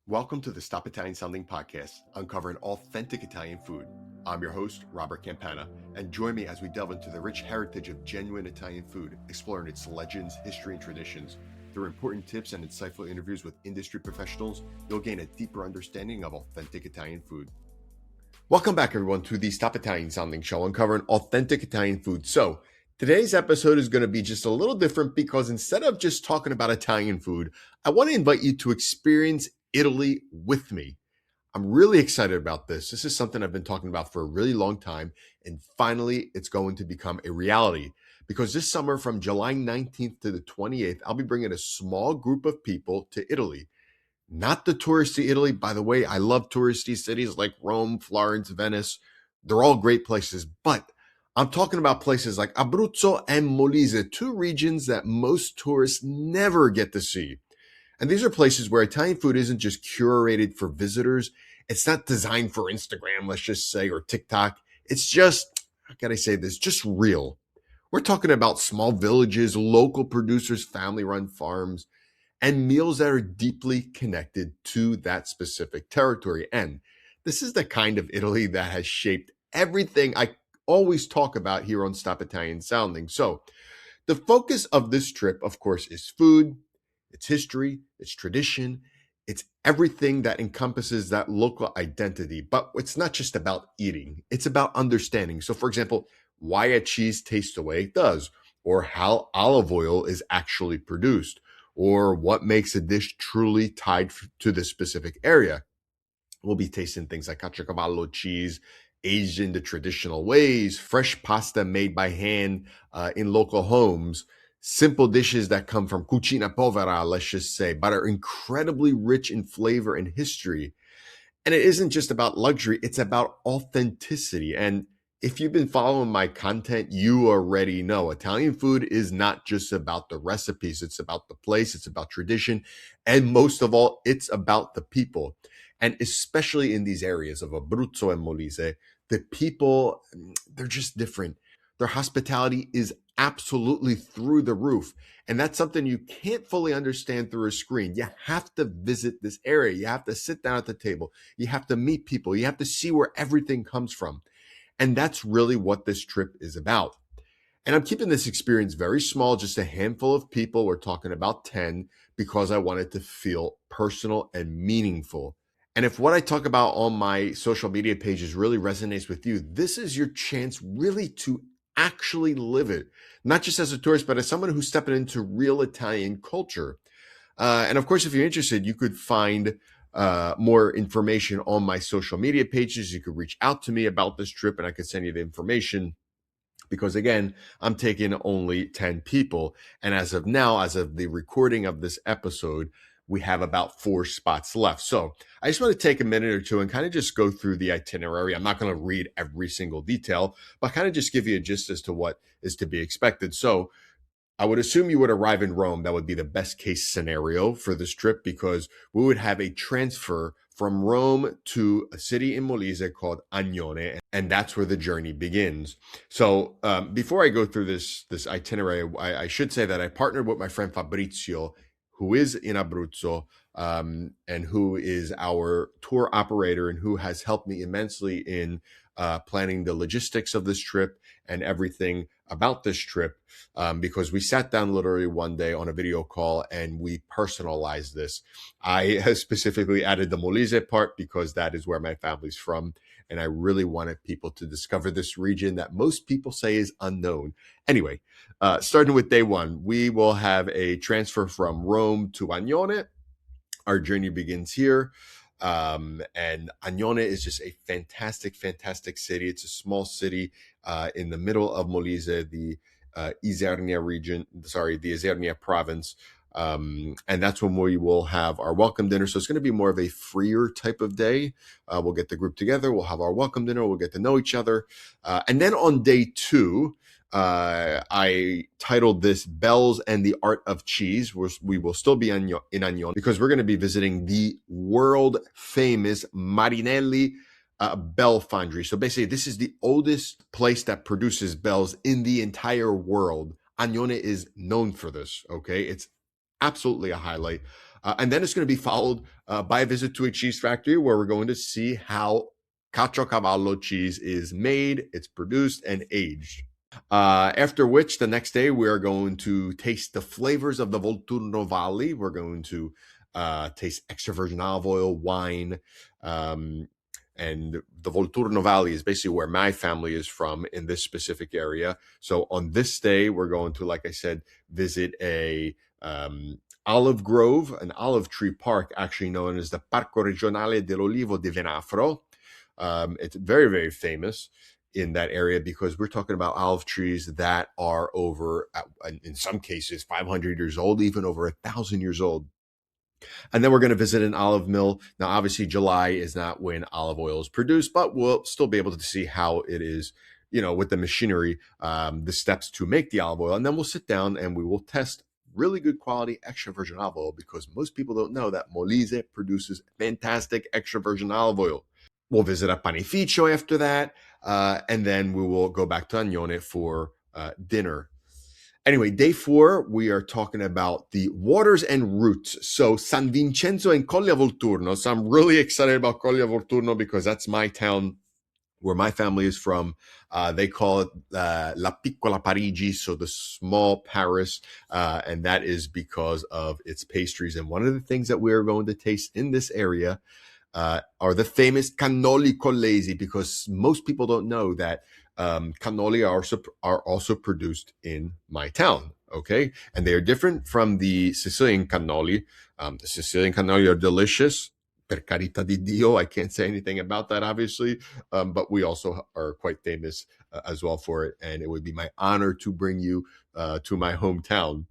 Welcome to the Stop Italian Sounding podcast, uncovering authentic Italian food. I'm your host, Robert Campana, and join me as we delve into the rich heritage of genuine Italian food, exploring its legends, history, and traditions. Through important tips and insightful interviews with industry professionals, you'll gain a deeper understanding of authentic Italian food. Welcome back, everyone, to the Stop Italian Sounding show, uncovering authentic Italian food. So, today's episode is going to be just a little different because instead of just talking about Italian food, I want to invite you to experience Italy with me. I'm really excited about this. This is something I've been talking about for a really long time, and finally it's going to become a reality because this summer from July 19th to the 28th, I'll be bringing a small group of people to Italy. Not the touristy Italy. By the way, I love touristy cities like Rome, Florence, Venice. They're all great places, but I'm talking about places like Abruzzo and Molise, two regions that most tourists never get to see. And these are places where Italian food isn't just curated for visitors. It's not designed for Instagram, let's just say, or TikTok. It's just, how can I say this, just real. We're talking about small villages, local producers, family-run farms, and meals that are deeply connected to that specific territory. And this is the kind of Italy that has shaped everything I always talk about here on Stop Italian Sounding. So the focus of this trip, of course, is food, its history, its tradition, it's everything that encompasses that local identity. But it's not just about eating, it's about understanding. So, for example, why a cheese tastes the way it does, or how olive oil is actually produced, or what makes a dish truly tied to the specific area. We'll be tasting things like caciocavallo cheese, aged in the traditional ways, fresh pasta made by hand in local homes, simple dishes that come from cucina povera, let's just say, but are incredibly rich in flavor and history. And it isn't just about luxury, it's about authenticity. And if you've been following my content, you already know Italian food is not just about the recipes, it's about the place, it's about tradition, and most of all, it's about the people. And especially in these areas of Abruzzo and Molise, the people, they're just different. Their hospitality is absolutely through the roof. And that's something you can't fully understand through a screen. You have to visit this area. You have to sit down at the table. You have to meet people. You have to see where everything comes from. And that's really what this trip is about. And I'm keeping this experience very small, just a handful of people. We're talking about 10 because I want it to feel personal and meaningful. And if what I talk about on my social media pages really resonates with you, this is your chance really to actually live it, not just as a tourist, but as someone who's stepping into real Italian culture. And of course, if you're interested, you could find more information on my social media pages. You could reach out to me about this trip and I could send you the information. Because again, I'm taking only 10 people. And as of now, as of the recording of this episode, we have about 4 spots left. So I just want to take a minute or two and kind of just go through the itinerary. I'm not going to read every single detail, but kind of just give you a gist as to what is to be expected. So I would assume you would arrive in Rome. That would be the best case scenario for this trip because we would have a transfer from Rome to a city in Molise called Agnone, and that's where the journey begins. So before I go through this itinerary, I should say that I partnered with my friend Fabrizio, who is in Abruzzo, and who is our tour operator and who has helped me immensely in planning the logistics of this trip and everything about this trip, because we sat down literally one day on a video call and we personalized this. I specifically added the Molise part because that is where my family's from. And I really wanted people to discover this region that most people say is unknown. Anyway, starting with day one, we will have a transfer from Rome to Agnone. Our journey begins here. And Agnone is just a fantastic, fantastic city. It's a small city in the middle of Molise, the Isernia region, the Isernia province. And that's when we will have our welcome dinner. So it's going to be more of a freer type of day. We'll get the group together. We'll have our welcome dinner. We'll get to know each other. And then on day 2, I titled this Bells and the Art of Cheese. We will still be in Agnone because we're going to be visiting the world famous Marinelli bell foundry. So basically, this is the oldest place that produces bells in the entire world. Agnone is known for this, okay? It's absolutely a highlight. And then it's going to be followed by a visit to a cheese factory where we're going to see how Caciocavallo cheese is made, it's produced, and aged. After which, the next day, we are going to taste the flavors of the Volturno Valley. We're going to taste extra virgin olive oil, wine, um, and the Volturno Valley is basically where my family is from in this specific area. So on this day, we're going to, like I said, visit a olive grove, an olive tree park, actually known as the Parco Regionale dell'Olivo di Venafro. It's very, very famous in that area because we're talking about olive trees that are over, in some cases, 500 years old, even over 1,000 years old. And then we're going to visit an olive mill. Now, obviously, July is not when olive oil is produced, but we'll still be able to see how it is, with the machinery, the steps to make the olive oil. And then we'll sit down and we will test really good quality extra virgin olive oil because most people don't know that Molise produces fantastic extra virgin olive oil. We'll visit a panificio after that, and then we will go back to Agnone for dinner. Anyway, day 4, we are talking about the waters and roots. So San Vincenzo and Colle Volturno. So I'm really excited about Colle Volturno because that's my town where my family is from. They call it La Piccola Parigi, so the small Paris, and that is because of its pastries. And one of the things that we are going to taste in this area are the famous cannoli collesi, because most people don't know that cannoli are also produced in my town, okay? And they are different from the Sicilian cannoli. The Sicilian cannoli are delicious. Per carità di Dio, I can't say anything about that, obviously, but we also are quite famous as well for it, and it would be my honor to bring you to my hometown.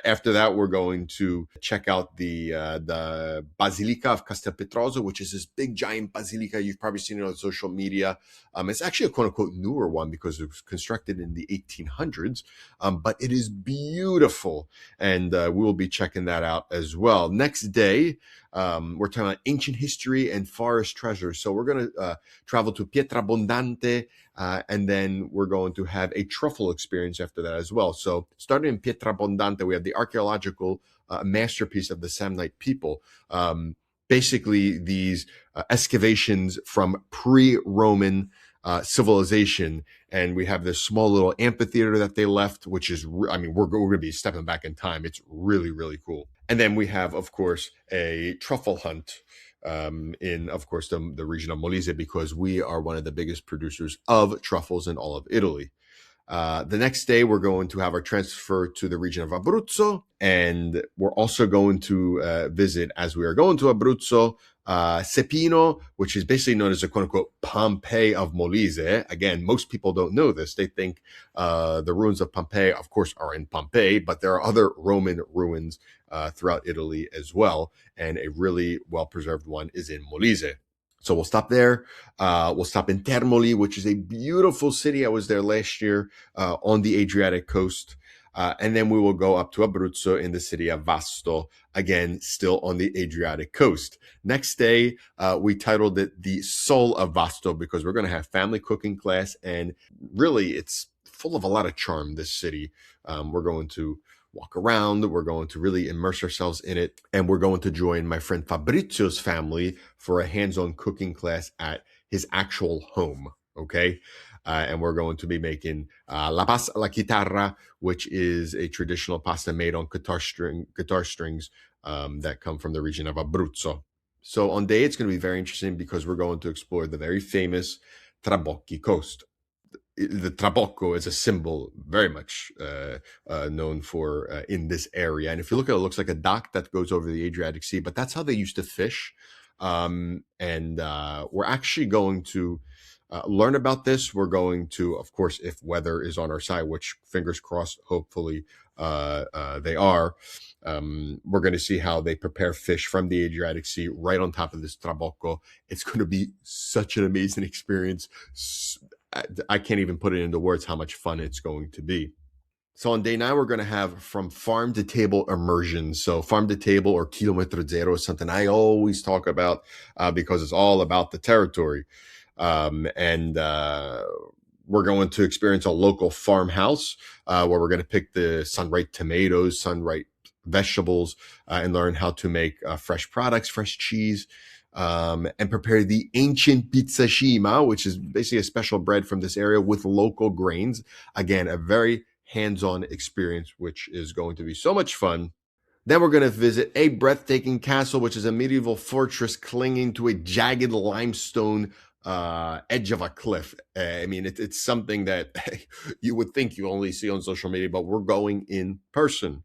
After that, we're going to check out the Basilica of Castelpetroso, which is this big, giant basilica. You've probably seen it on social media. It's actually a quote-unquote newer one because it was constructed in the 1800s, but it is beautiful, and we will be checking that out as well. Next day, we're talking about ancient history and forest treasures. So we're going to travel to Pietrabondante, and then we're going to have a truffle experience after that as well. So starting in Pietrabondante, we have the archaeological masterpiece of the Samnite people. Basically, these excavations from pre-Roman civilization, and we have this small little amphitheater that they left, which is, we're going to be stepping back in time. It's really, really cool. And then we have, of course, a truffle hunt in, of course, the region of Molise, because we are one of the biggest producers of truffles in all of Italy. The next day, we're going to have our transfer to the region of Abruzzo, and we're also going to visit, as we are going to Abruzzo, Cepino, which is basically known as a quote-unquote Pompeii of Molise. Again, most people don't know this. They think the ruins of Pompeii, of course, are in Pompeii, but there are other Roman ruins throughout Italy as well, and a really well-preserved one is in Molise. So we'll stop there. We'll stop in Termoli, which is a beautiful city. I was there last year on the Adriatic coast. And then we will go up to Abruzzo in the city of Vasto, again, still on the Adriatic coast. Next day, we titled it The Soul of Vasto, because we're going to have family cooking class. And really, it's full of a lot of charm, this city. We're going to walk around. We're going to really immerse ourselves in it. And we're going to join my friend Fabrizio's family for a hands-on cooking class at his actual home, okay? And we're going to be making la pasta alla chitarra, which is a traditional pasta made on guitar strings that come from the region of Abruzzo. So on day 8, it's going to be very interesting because we're going to explore the very famous Trabocchi coast. The trabocco is a symbol very much known for in this area. And if you look at it, it looks like a dock that goes over the Adriatic Sea, but that's how they used to fish. And we're actually going to learn about this. We're going to, of course, if weather is on our side, which fingers crossed, hopefully they are, we're going to see how they prepare fish from the Adriatic Sea right on top of this trabocco. It's going to be such an amazing experience. I can't even put it into words how much fun it's going to be. So on day 9, we're going to have from farm to table immersion. So farm to table, or kilometro zero, is something I always talk about because it's all about the territory. And we're going to experience a local farmhouse where we're going to pick the sun-ripe tomatoes, sun-ripe vegetables, and learn how to make fresh products, fresh cheese, and prepare the ancient pizza shima, which is basically a special bread from this area with local grains. Again, a very hands-on experience, which is going to be so much fun. Then we're going to visit a breathtaking castle, which is a medieval fortress clinging to a jagged limestone edge of a cliff. I mean, it's something that you would think you only see on social media, but we're going in person.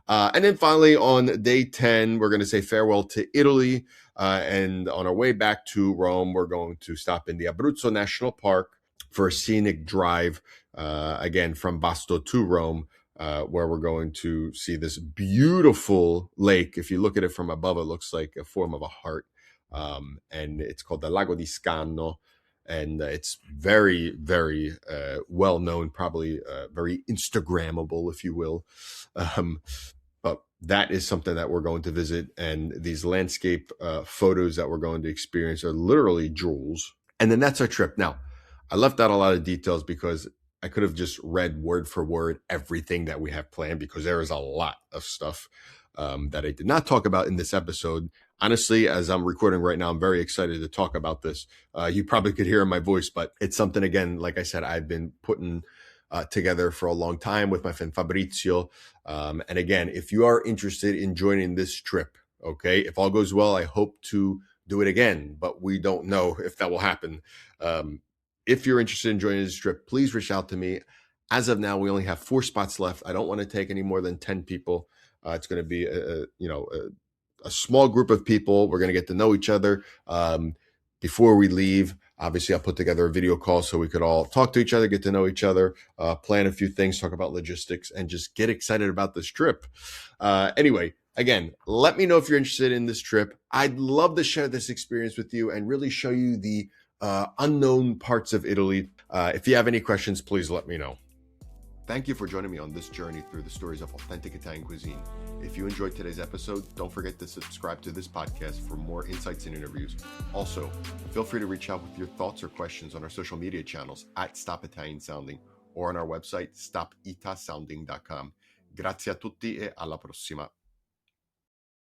And then finally, on day 10, we're going to say farewell to Italy. And on our way back to Rome, we're going to stop in the Abruzzo National Park for a scenic drive, again, from Basto to Rome, where we're going to see this beautiful lake. If you look at it from above, it looks like a form of a heart. And it's called the Lago di Scano. And it's very, very well known, probably very Instagrammable, if you will. But that is something that we're going to visit. And these landscape photos that we're going to experience are literally jewels. And then that's our trip. Now, I left out a lot of details because I could have just read word for word everything that we have planned, because there is a lot of stuff that I did not talk about in this episode. Honestly, as I'm recording right now, I'm very excited to talk about this. You probably could hear in my voice, but it's something, again, like I said, I've been putting together for a long time with my friend Fabrizio. And again, if you are interested in joining this trip, okay, if all goes well, I hope to do it again, but we don't know if that will happen. If you're interested in joining this trip, please reach out to me. As of now, we only have 4 spots left. I don't want to take any more than 10 people. It's going to be a small group of people. We're going to get to know each other. Before we leave, obviously, I'll put together a video call so we could all talk to each other, get to know each other, plan a few things, talk about logistics, and just get excited about this trip. Anyway, again, let me know if you're interested in this trip. I'd love to share this experience with you and really show you the unknown parts of Italy. If you have any questions, please let me know. Thank you for joining me on this journey through the stories of authentic Italian cuisine. If you enjoyed today's episode, don't forget to subscribe to this podcast for more insights and interviews. Also, feel free to reach out with your thoughts or questions on our social media channels at Stop Italian Sounding or on our website, stopitasounding.com. Grazie a tutti e alla prossima.